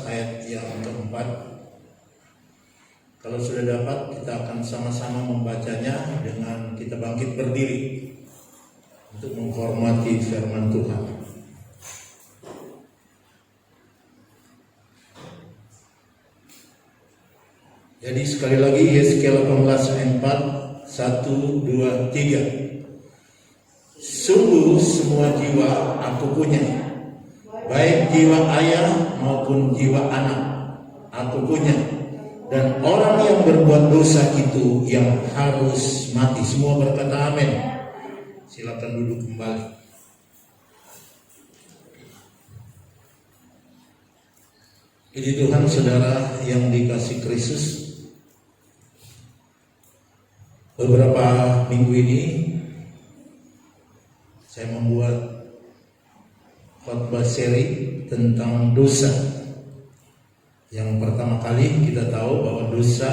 ayat yang keempat. Kalau sudah dapat, kita akan sama-sama membacanya dengan kita bangkit berdiri untuk menghormati firman Tuhan. Jadi sekali lagi Yeskiel 18 ayat 4, 1, 2, 3. Sungguh semua jiwa aku punya, baik jiwa ayah maupun jiwa anak aku punya, dan orang yang berbuat dosa itu yang harus mati. Semua berkata amin. Silakan duduk kembali. Puji Tuhan, saudara yang dikasih Kristus. Beberapa minggu ini saya membuat khotbah seri tentang dosa. Yang pertama kali kita tahu bahwa dosa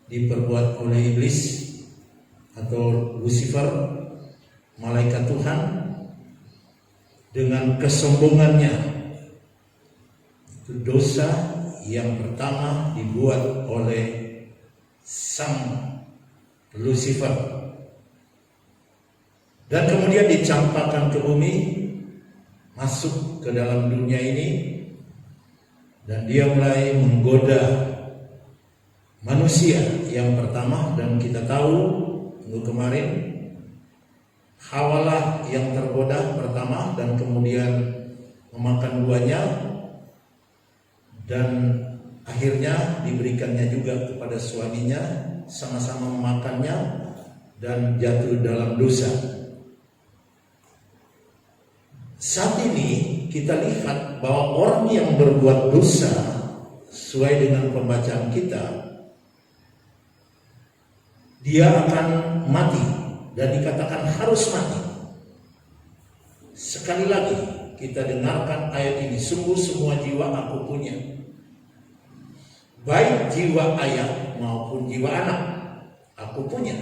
diperbuat oleh iblis atau Lucifer, malaikat Tuhan, dengan kesombongannya. Itu dosa yang pertama dibuat oleh sang Lucifer, dan kemudian dicampakkan ke bumi, masuk ke dalam dunia ini, dan dia mulai menggoda manusia yang pertama. Dan kita tahu minggu kemarin Hawalah yang tergoda pertama dan kemudian memakan buahnya, dan akhirnya diberikannya juga kepada suaminya, sama-sama memakannya dan jatuh dalam dosa. Saat ini kita lihat bahwa orang yang berbuat dosa, sesuai dengan pembacaan kita, dia akan mati dan dikatakan harus mati. Sekali lagi kita dengarkan ayat ini, sungguh semua jiwa aku punya, baik jiwa ayah maupun jiwa anak aku punya,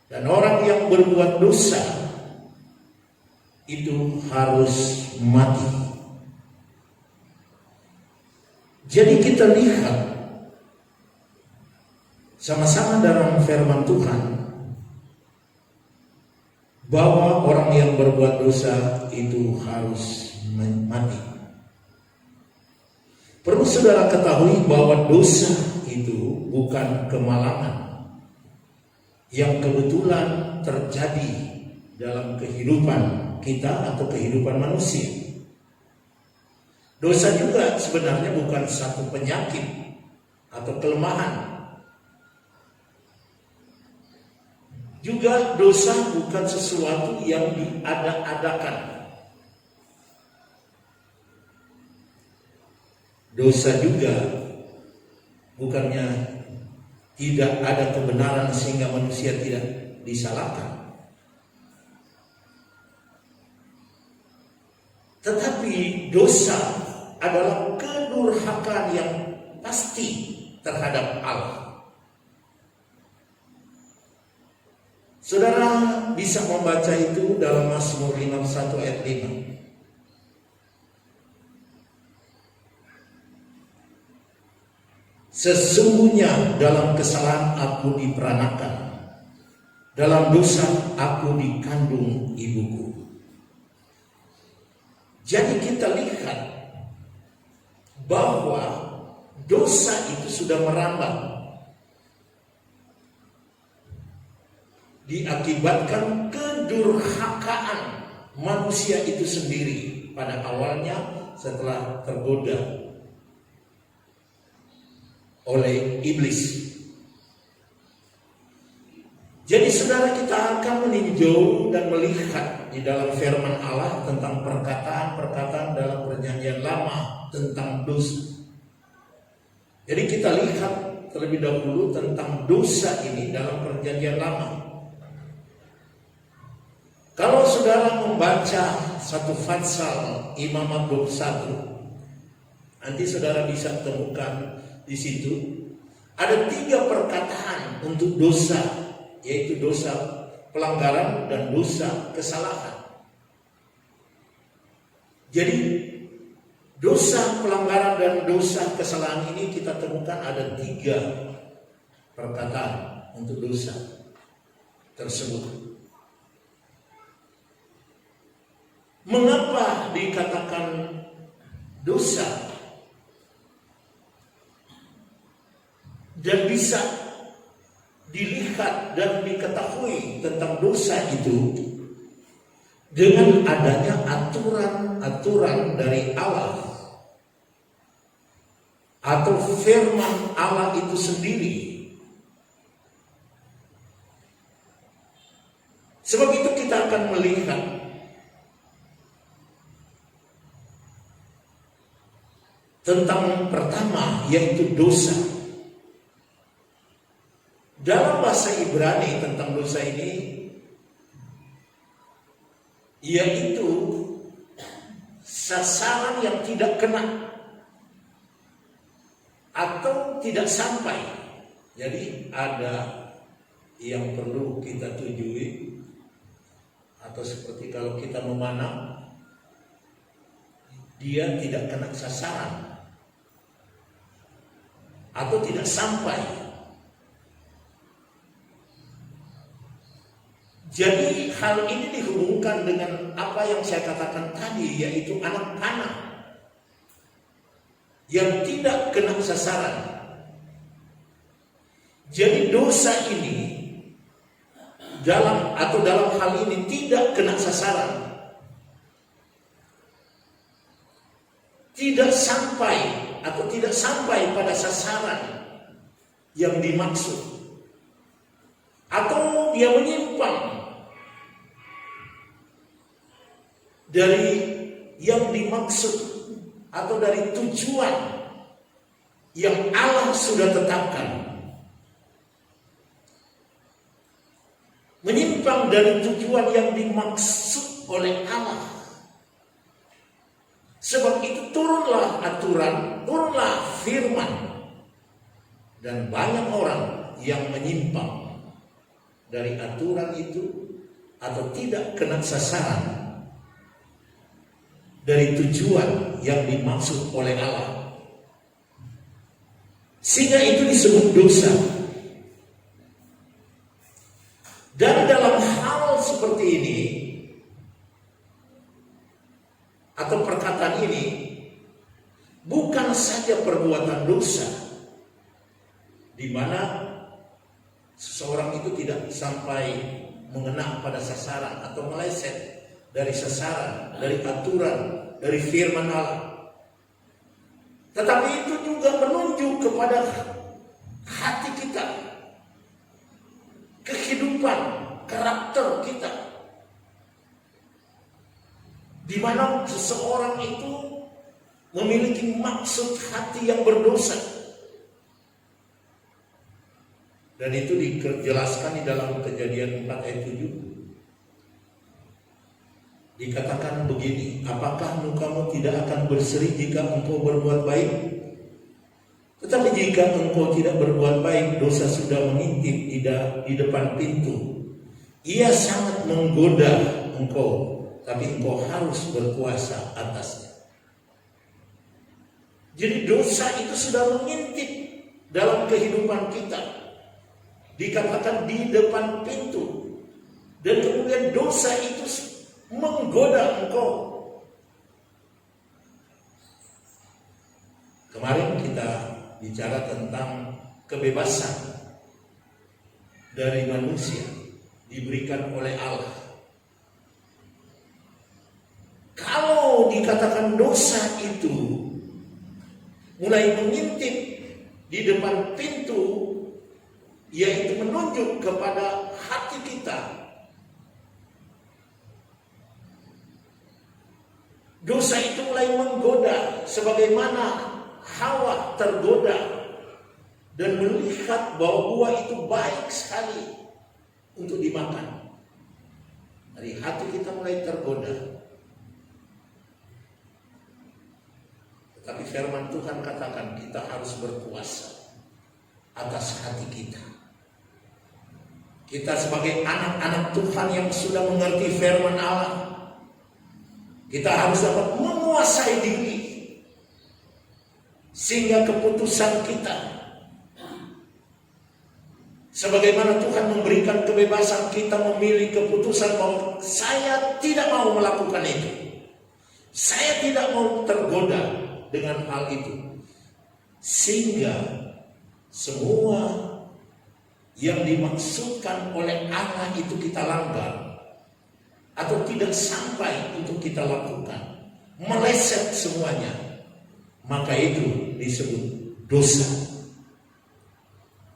dan orang yang berbuat dosa itu harus mati. Jadi kita lihat sama-sama dalam firman Tuhan bahwa orang yang berbuat dosa itu harus mati. Perlu saudara ketahui bahwa dosa itu bukan kemalangan yang kebetulan terjadi dalam kehidupan kita atau kehidupan manusia. Dosa juga sebenarnya bukan satu penyakit atau kelemahan. Juga dosa bukan sesuatu yang diada-adakan. Dosa juga bukannya tidak ada kebenaran sehingga manusia tidak disalahkan. Tetapi dosa adalah kedurhakaan yang pasti terhadap Allah. Saudara bisa membaca itu dalam Mazmur 51 ayat 5. Sesungguhnya dalam kesalahan aku diperanakan, dalam dosa aku dikandung ibuku. Jadi kita lihat bahwa dosa itu sudah merambah, diakibatkan kedurhakaan manusia itu sendiri pada awalnya setelah tergoda oleh iblis. Jadi saudara, kita akan meninjau dan melihat di dalam firman Allah tentang perkataan-perkataan dalam perjanjian lama tentang dosa. Jadi kita lihat terlebih dahulu tentang dosa ini dalam perjanjian lama. Kalau saudara membaca satu Fatsal Imamat 21, nanti saudara bisa temukan di situ ada 3 perkataan untuk dosa, yaitu dosa pelanggaran dan dosa kesalahan. Jadi Dosa pelanggaran dan dosa kesalahan ini kita temukan ada 3 perkataan untuk dosa tersebut. Mengapa dikatakan dosa dan bisa dilihat dan diketahui tentang dosa itu dengan adanya aturan-aturan dari Allah atau firman Allah itu sendiri. Sebab itu kita akan melihat tentang pertama, yaitu dosa. Dalam bahasa Ibrani tentang dosa ini, yaitu sasaran yang tidak kena atau tidak sampai. Jadi ada yang perlu kita tujui, atau seperti kalau kita memanah, dia tidak kena sasaran atau tidak sampai. Jadi hal ini dihubungkan dengan apa yang saya katakan tadi, yaitu anak panah yang tidak kena sasaran. Jadi dosa ini dalam hal ini tidak kena sasaran, tidak sampai atau tidak sampai pada sasaran yang dimaksud, atau dia menyimpang dari yang dimaksud atau dari tujuan yang Allah sudah tetapkan. Menyimpang dari tujuan yang dimaksud oleh Allah. Sebab itu turunlah aturan, turunlah firman, dan banyak orang yang menyimpang dari aturan itu atau tidak kena sasaran dari tujuan yang dimaksud oleh Allah, sehingga itu disebut dosa. Dan dalam hal seperti ini atau perkataan ini, bukan saja perbuatan dosa di mana seseorang itu tidak sampai mengena pada sasaran atau meleset dari sasaran, dari aturan, dari firman Allah, tetapi itu juga menunjuk kepada hati kita, kehidupan, karakter kita, di mana seseorang itu memiliki maksud hati yang berdosa. Dan itu dijelaskan di dalam Kejadian 4 ayat 7. Dikatakan begini, apakah mukamu tidak akan berseri jika engkau berbuat baik? Tetapi jika engkau tidak berbuat baik, dosa sudah mengintip di depan pintu. Ia sangat menggoda engkau, tapi engkau harus berkuasa atasnya. Jadi dosa itu sudah mengintip dalam kehidupan kita. Dikatakan di depan pintu. Dan kemudian dosa itu menggoda engkau. Kemarin kita bicara tentang kebebasan dari manusia diberikan oleh Allah. Kalau dikatakan dosa itu mulai mengintip di depan pintu, yaitu menunjuk kepada hati kita, dosa itu mulai menggoda, sebagaimana Hawa tergoda dan melihat bahwa buah itu baik sekali untuk dimakan. Dari hati kita mulai tergoda. Tetapi firman Tuhan katakan kita harus berkuasa atas hati kita. Kita sebagai anak-anak Tuhan yang sudah mengerti firman Allah, kita harus dapat menguasai diri Sehingga keputusan kita, sebagaimana Tuhan memberikan kebebasan kita memilih keputusan bahwa saya tidak mau melakukan itu, saya tidak mau tergoda dengan hal itu, sehingga semua yang dimaksudkan oleh Allah itu kita langgar atau tidak sampai untuk kita lakukan, meleset semuanya, maka itu disebut dosa,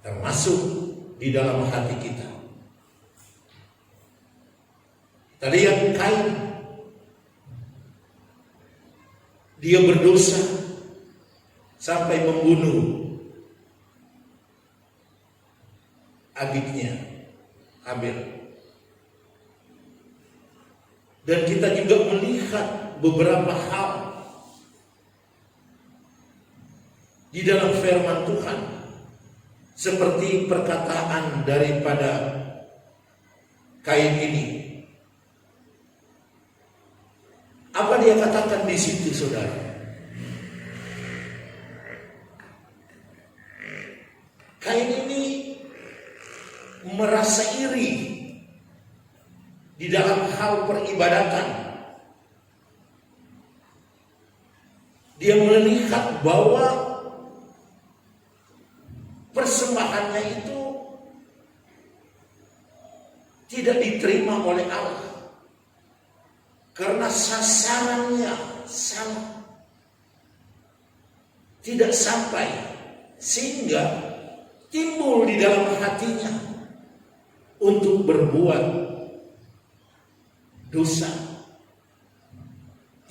termasuk di dalam hati kita. Kita lihat Kain, dia berdosa sampai membunuh adiknya Habel. Dan kita juga melihat beberapa hal di dalam firman Tuhan, seperti perkataan daripada Kain ini. Apa dia katakan di situ, saudara? Kain ini merasa iri di dalam hal peribadatan. Dia melihat bahwa persembahannya itu tidak diterima oleh Allah karena sasarannya salah, tidak sampai, sehingga timbul di dalam hatinya untuk berbuat dosa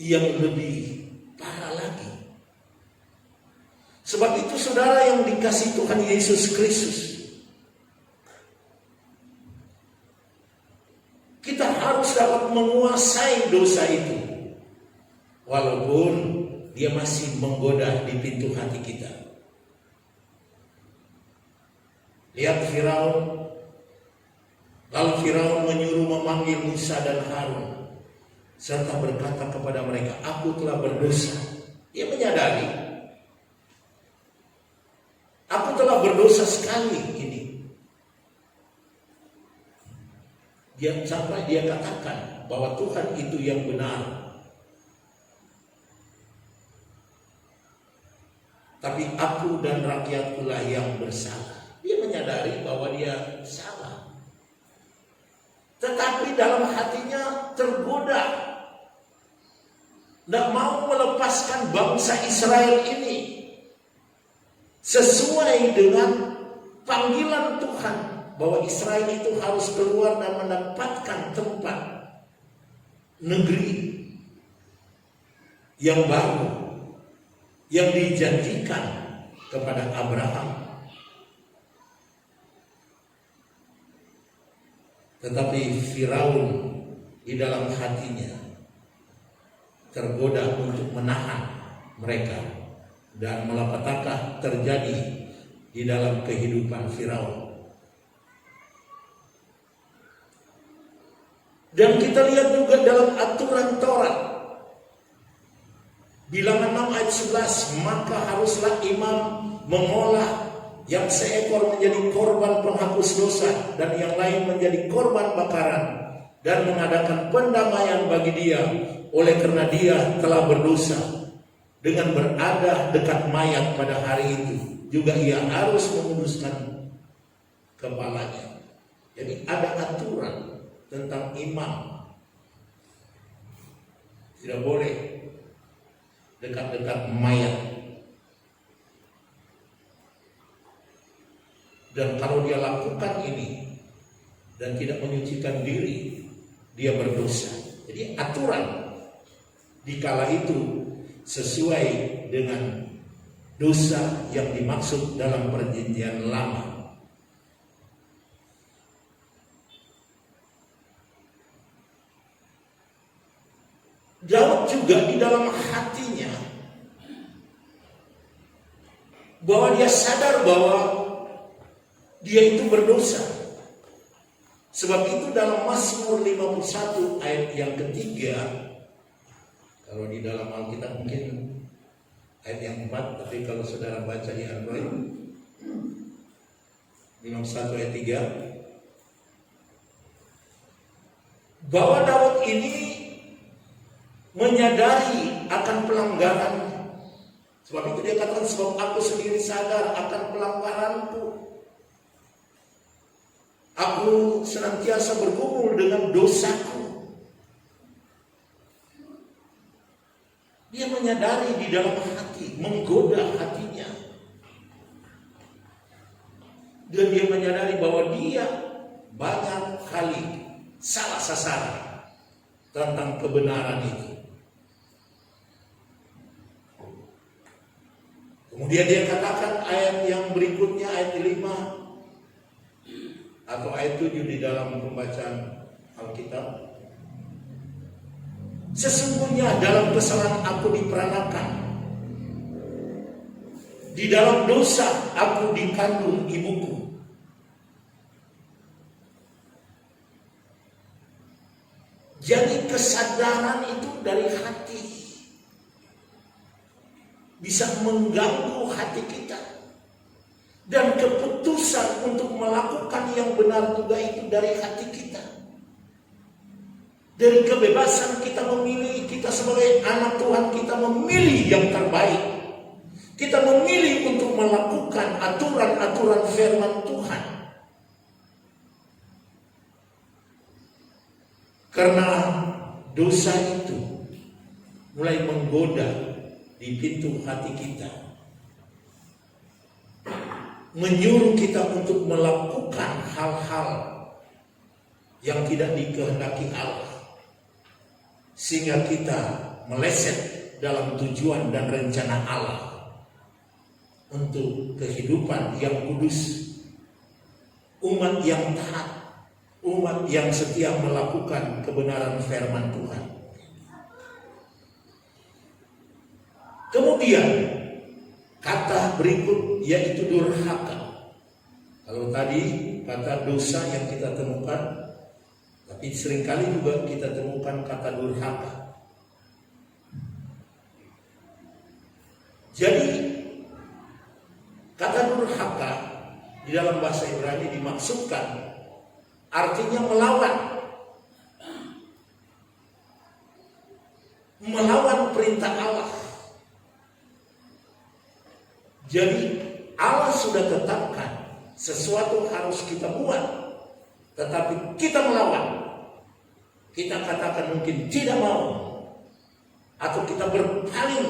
yang lebih parah lagi. Sebab itu saudara yang dikasihi Tuhan Yesus Kristus, kita harus dapat menguasai dosa itu, walaupun dia masih menggoda di pintu hati kita. Lihat Firaun. Lalu Firaun menyuruh memanggil Musa dan Harun serta berkata kepada mereka, aku telah berdosa. Dia menyadari, aku telah berdosa sekali ini. Sampai dia katakan bahwa Tuhan itu yang benar. Tapi aku dan rakyatkulah yang bersalah. Dia menyadari bahwa dia salah. Tetapi dalam hatinya tergoda, tidak mau melepaskan bangsa Israel ini sesuai dengan panggilan Tuhan bahwa Israel itu harus keluar dan mendapatkan tempat negeri yang baru yang dijanjikan kepada Abraham. Tetapi Firaun di dalam hatinya tergoda untuk menahan mereka, dan malapetaka terjadi di dalam kehidupan Firaun. Dan kita lihat juga dalam aturan Taurat, Bilangan 6 ayat 11, maka haruslah imam mengolah yang seekor menjadi korban penghapus dosa dan yang lain menjadi korban bakaran, dan mengadakan pendamaian bagi dia, oleh karena dia telah berdosa dengan berada dekat mayat pada hari itu. Juga ia harus menguduskan kepalanya. Jadi ada aturan tentang imam, tidak boleh dekat-dekat mayat. Dan kalau dia lakukan ini dan tidak menyucikan diri, dia berdosa. Jadi aturan di kala itu sesuai dengan dosa yang dimaksud dalam perjanjian lama. Daud juga di dalam hatinya bahwa dia sadar bahwa dia itu berdosa. Sebab itu dalam Mazmur 51 ayat yang ketiga, kalau di dalam Alkitab mungkin ayat yang 4, tapi kalau saudara baca di Android 51 ayat 3, bahwa Daud ini menyadari akan pelanggarannya. Sebab itu dia katakan, sebab aku sendiri sadar akan pelanggaranku. Aku senantiasa bergumul dengan dosaku. Dia menyadari di dalam hati, menggoda hatinya. Dan dia menyadari bahwa dia banyak kali salah sasaran tentang kebenaran itu. Kemudian dia katakan ayat yang berikutnya, ayat 5 atau ayat 7 di dalam pembacaan Alkitab. Sesungguhnya dalam kesalahan aku diperanakan, di dalam dosa aku dikandung ibuku. Jadi kesadaran itu dari hati bisa mengganggu hati kita. Dan keputusan untuk melakukan yang benar juga itu dari hati kita. Dari kebebasan kita memilih, kita sebagai anak Tuhan, kita memilih yang terbaik. Kita memilih untuk melakukan aturan-aturan firman Tuhan. Karena dosa itu mulai menggoda di pintu hati kita, menyuruh kita untuk melakukan hal-hal yang tidak dikehendaki Allah, sehingga kita meleset dalam tujuan dan rencana Allah untuk kehidupan yang kudus, umat yang taat, umat yang setia melakukan kebenaran firman Tuhan. Kemudian kata berikut yaitu durhaka. Kalau tadi kata dosa yang kita temukan, tapi seringkali juga kita temukan kata durhaka. Jadi kata durhaka di dalam bahasa Ibrani dimaksudkan artinya melawan. Melawan perintah Allah. Jadi Allah sudah tetapkan sesuatu harus kita buat, tetapi kita melawan. Kita katakan mungkin tidak mau, atau kita berpaling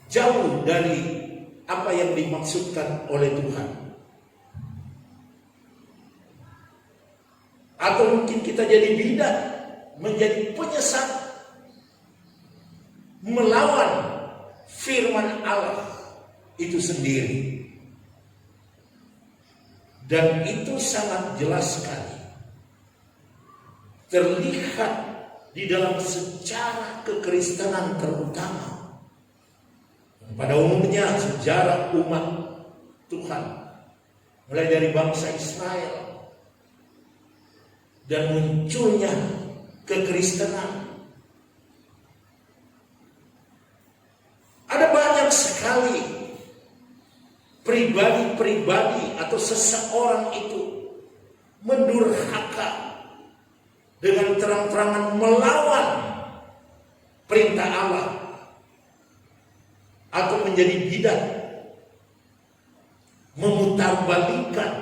jauh dari apa yang dimaksudkan oleh Tuhan. Atau mungkin kita jadi bidat, menjadi penyesat, melawan firman Allah itu sendiri. Dan itu sangat jelas sekali terlihat di dalam sejarah kekristenan, terutama pada umumnya sejarah umat Tuhan, mulai dari bangsa Israel dan munculnya kekristenan. Ada banyak sekali pribadi-pribadi atau seseorang itu mendurhaka dengan terang-terangan melawan perintah Allah atau menjadi bidat, memutarbalikkan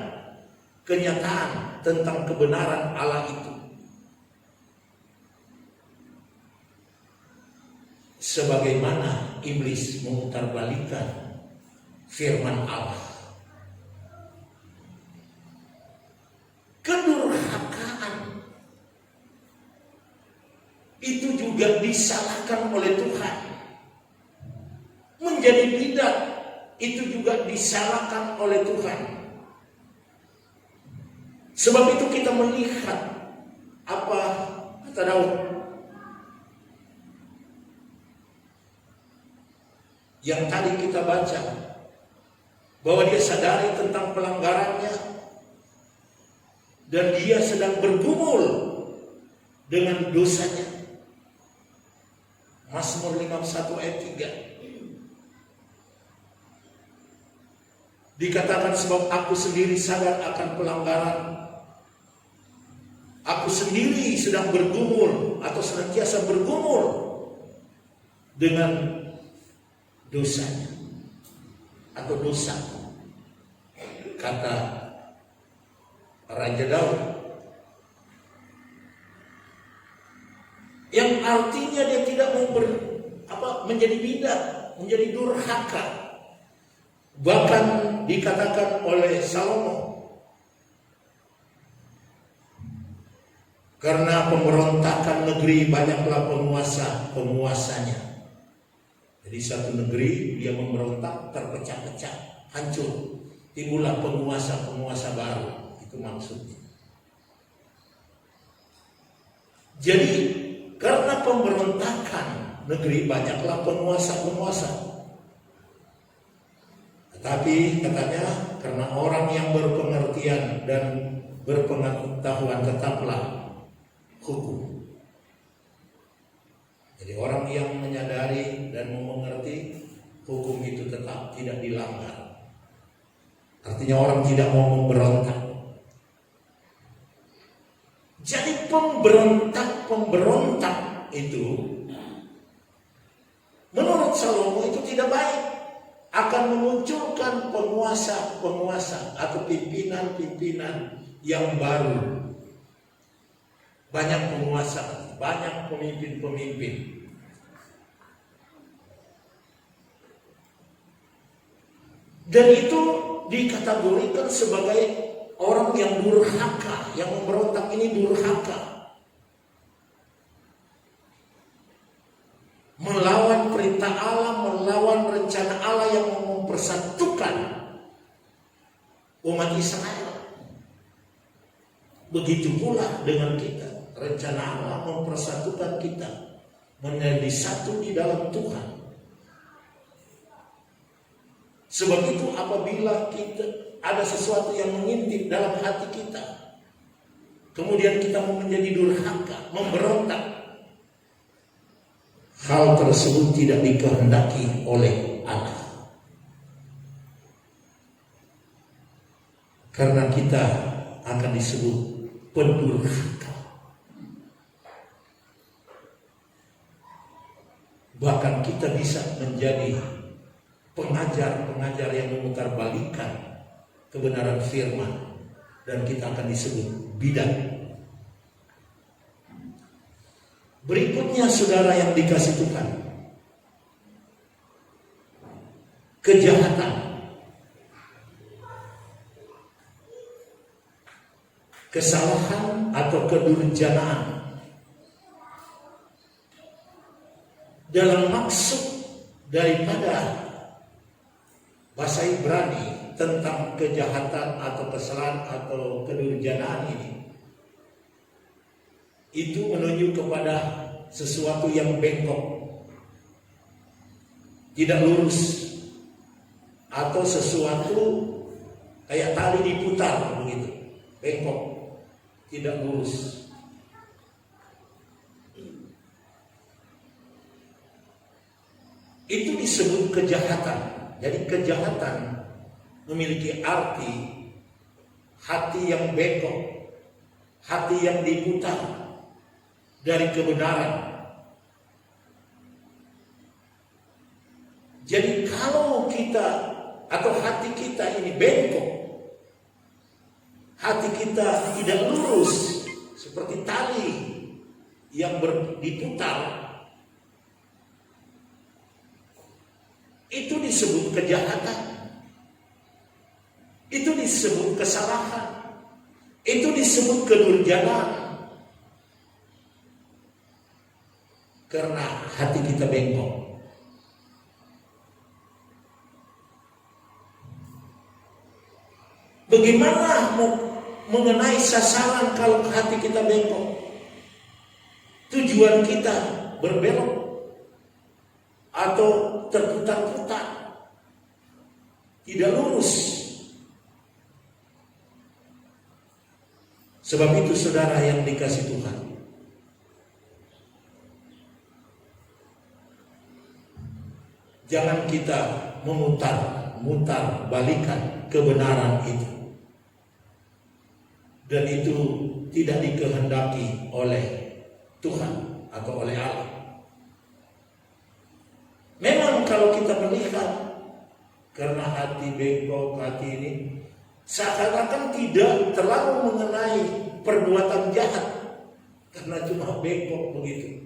kenyataan tentang kebenaran Allah itu. Sebagaimana iblis memutarbalikkan firman Allah. Kedurhakaan itu juga disalahkan oleh Tuhan. Menjadi bidat itu juga disalahkan oleh Tuhan. Sebab itu kita melihat apa kata Daud yang tadi kita baca, bahwa dia sadari tentang pelanggarannya dan dia sedang bergumul dengan dosanya. Mazmur 51 ayat 3. Dikatakan sebab aku sendiri sadar akan pelanggaran. Aku sendiri sedang bergumul atau senantiasa bergumul dengan dosanya atau dosa, kata Raja Daud. Yang artinya dia tidak mau menjadi bidat, menjadi durhaka. Bahkan dikatakan oleh Salomo, karena pemberontakan negeri banyaklah penguasanya. Jadi satu negeri dia memberontak, terpecah-pecah, hancur. Timbullah penguasa baru. Itu maksudnya. Jadi karena pemberontakan negeri banyaklah penguasa. Tetapi katanya karena orang yang berpengertian dan berpengetahuan tetaplah hukum. Jadi orang yang menyadari dan mengerti hukum itu tetap tidak dilanggar. Artinya orang tidak mau memberontak. Jadi pemberontak itu menurut Salomo itu tidak baik. Akan memunculkan penguasa atau pimpinan yang baru. Banyak penguasa, banyak pemimpin. Dan itu dikategorikan sebagai orang yang durhaka, yang memberontak ini durhaka. Melawan perintah Allah, melawan rencana Allah yang mempersatukan umat Israel. Begitu pula dengan kita. Rencana Allah mempersatukan kita menjadi satu di dalam Tuhan. Sebab itu apabila kita ada sesuatu yang mengintip dalam hati kita, kemudian kita mau menjadi durhaka, memberontak, hal tersebut tidak dikehendaki oleh Allah. Karena kita akan disebut pendurhaka. Bahkan kita bisa menjadi pengajar yang memutarbalikkan kebenaran firman, dan kita akan disebut bidat. Berikutnya saudara yang dikasih Tuhan, kejahatan, kesalahan atau kedurjanaan dalam maksud daripada bahasa Ibrani tentang kejahatan atau kesalahan atau kedurjanaan ini, itu menuju kepada sesuatu yang bengkok, tidak lurus, atau sesuatu kayak tali diputar begitu, bengkok, tidak lurus. Itu disebut kejahatan. Jadi kejahatan memiliki arti hati yang bengkok, hati yang diputar dari kebenaran. Jadi kalau kita atau hati kita ini bengkok, hati kita tidak lurus seperti tali yang diputar, itu disebut kejahatan, itu disebut kesalahan, itu disebut kedurjanaan. Karena hati kita bengkok. Bagaimana mengenai sasaran kalau hati kita bengkok? Tujuan kita berbelok atau terputar-putar, tidak lurus. Sebab itu saudara yang dikasih Tuhan, Jangan kita mutar balikan kebenaran itu. Dan itu tidak dikehendaki oleh Tuhan atau oleh Allah. Memang kalau kita melihat karena hati bengkok, hati ini seakan-akan tidak terlalu mengenai perbuatan jahat karena cuma bengkok begitu.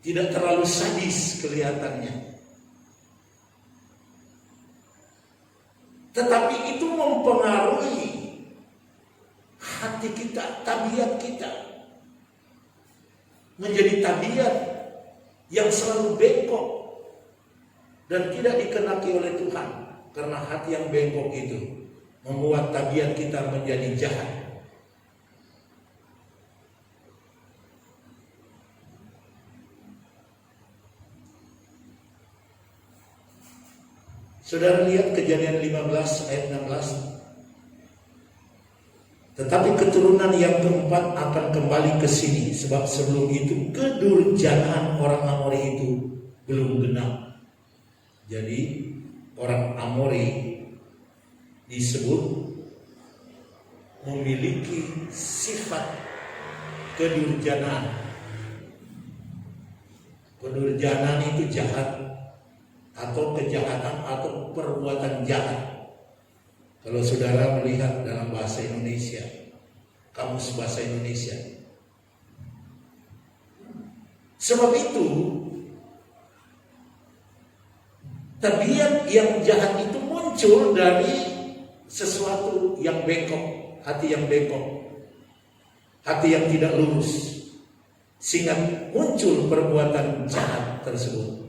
Tidak terlalu sadis kelihatannya. Tetapi itu mempengaruhi hati kita, tabiat kita. Menjadi tabiat yang selalu bengkok dan tidak dikenaki oleh Tuhan. Karena hati yang bengkok itu membuat tabiat kita menjadi jahat. Saudara lihat Kejadian 15 ayat 16. Tetapi keturunan yang keempat akan kembali ke sini, sebab sebelum itu kedurjanaan orang Amori itu belum genap. Jadi orang Amori disebut memiliki sifat kedurjanaan. Kedurjanaan itu jahat atau kejahatan atau perbuatan jahat. Kalau saudara melihat dalam bahasa Indonesia, kamus bahasa Indonesia. Sebab itu, tabiat yang jahat itu muncul dari sesuatu yang bengkok, hati yang bengkok, hati yang tidak lurus, sehingga muncul perbuatan jahat tersebut.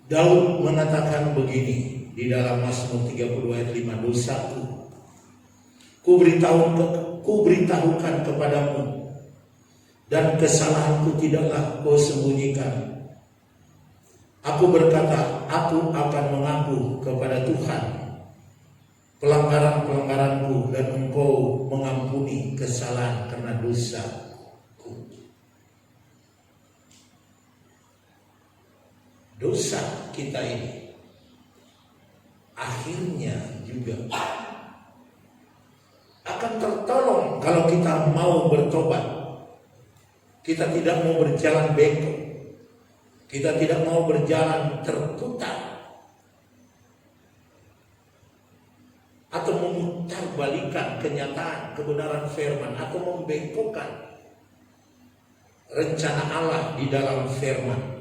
Daud mengatakan begini di dalam Mazmur 32 ayat 5, dosaku kuberitahukan kepadamu, dan kesalahanku tidaklah kau sembunyikan. Aku berkata, aku akan mengaku kepada Tuhan pelanggaran-pelanggaranku, dan Engkau mengampuni kesalahan karena dosaku. Dosa kita ini akhirnya juga akan tertolong kalau kita mau bertobat. Kita tidak mau berjalan bengkok, kita tidak mau berjalan terputar atau memutarbalikan kenyataan kebenaran firman atau membengkokkan rencana Allah di dalam firman.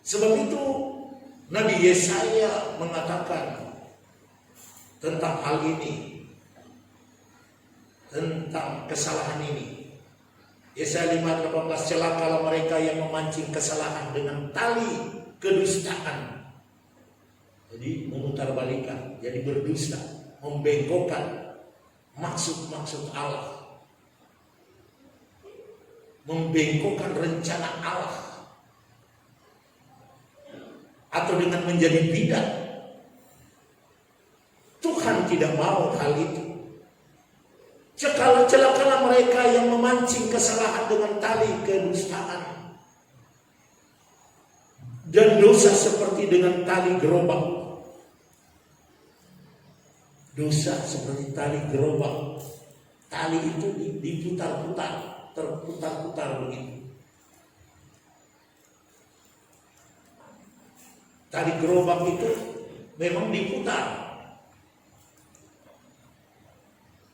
Sebab itu Nabi Yesaya mengatakan tentang hal ini, tentang kesalahan ini. Yesaya 5:18, celakalah mereka yang memancing kesalahan dengan tali kedustaan. Jadi memutarbalikan, jadi berdusta, membengkokkan maksud-maksud Allah, membengkokkan rencana Allah, atau dengan menjadi bidat. Tuhan tidak mau hal itu. Celakalah mereka yang memancing kesalahan dengan tali kedustaan, dan dosa seperti dengan tali gerobak. Dosa seperti tali gerobak. Tali itu diputar-putar, terputar-putar begitu. Tali gerobak itu memang diputar.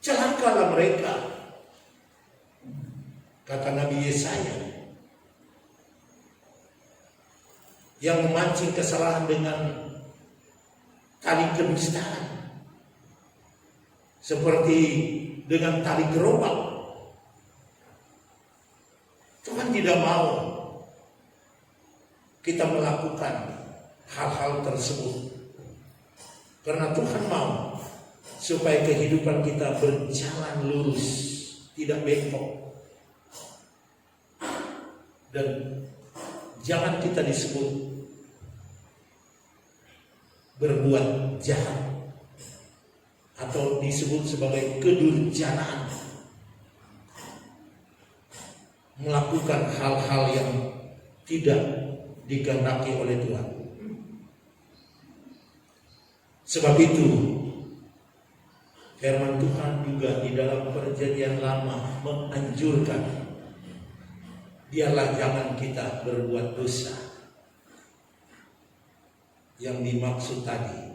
Celakalah mereka, kata Nabi Yesaya, yang memancing kesalahan dengan tali kedustaan, seperti dengan tali gerobak. Tuhan tidak mau kita melakukan hal-hal tersebut, karena Tuhan mau supaya kehidupan kita berjalan lurus, tidak bengkok, dan jangan kita disebut berbuat jahat atau disebut sebagai kedurjanaan. melakukan hal-hal yang tidak dikehendaki oleh Tuhan. Sebab itu firman Tuhan juga di dalam Perjanjian Lama menganjurkan, biarlah jangan kita berbuat dosa. Yang dimaksud tadi,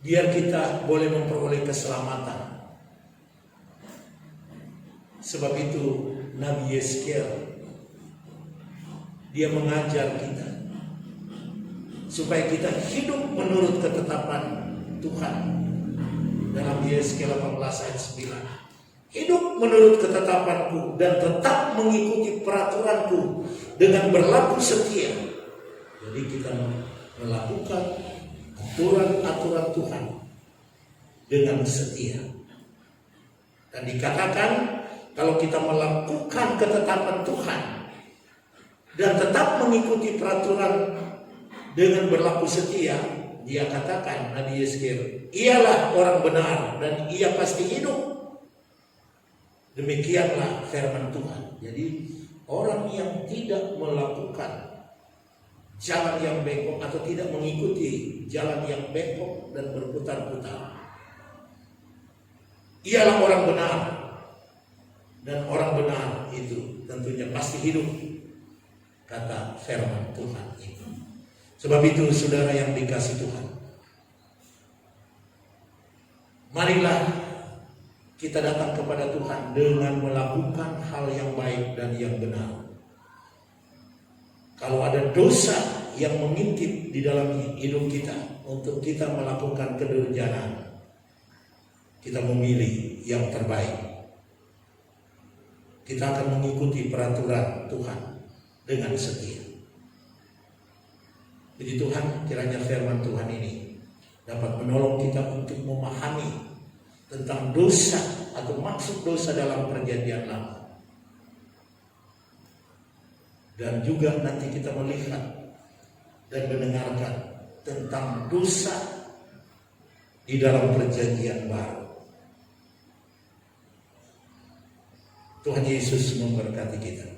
biar kita boleh memperoleh keselamatan. Sebab itu Nabi Yeskiel, dia mengajar kita supaya kita hidup menurut ketetapan Tuhan. Dalam Yeskiel 18 ayat 9, hidup menurut ketetapanku dan tetap mengikuti peraturanku dengan berlaku setia. Jadi kita melakukan aturan-aturan Tuhan dengan setia. Dan dikatakan kalau kita melakukan ketetapan Tuhan dan tetap mengikuti peraturan dengan berlaku setia, dia katakan, Nabi Yeskiel, ialah orang benar dan ia pasti hidup. Demikianlah firman Tuhan. Jadi orang yang tidak melakukan jalan yang bengkok atau tidak mengikuti jalan yang bengkok dan berputar-putar, ialah orang benar. Dan orang benar itu tentunya pasti hidup, kata firman Tuhan itu. Sebab itu saudara yang dikasih Tuhan, marilah kita datang kepada Tuhan dengan melakukan hal yang baik dan yang benar. Kalau ada dosa yang mengintip di dalam hidup kita untuk kita melakukan kedurjanan, kita memilih yang terbaik. Kita akan mengikuti peraturan Tuhan dengan setia. Jadi Tuhan, kiranya firman Tuhan ini dapat menolong kita untuk memahami tentang dosa atau maksud dosa dalam Perjanjian Lama. Dan juga nanti kita melihat dan mendengarkan tentang dosa di dalam Perjanjian Baru. Tuhan Yesus memberkati kita.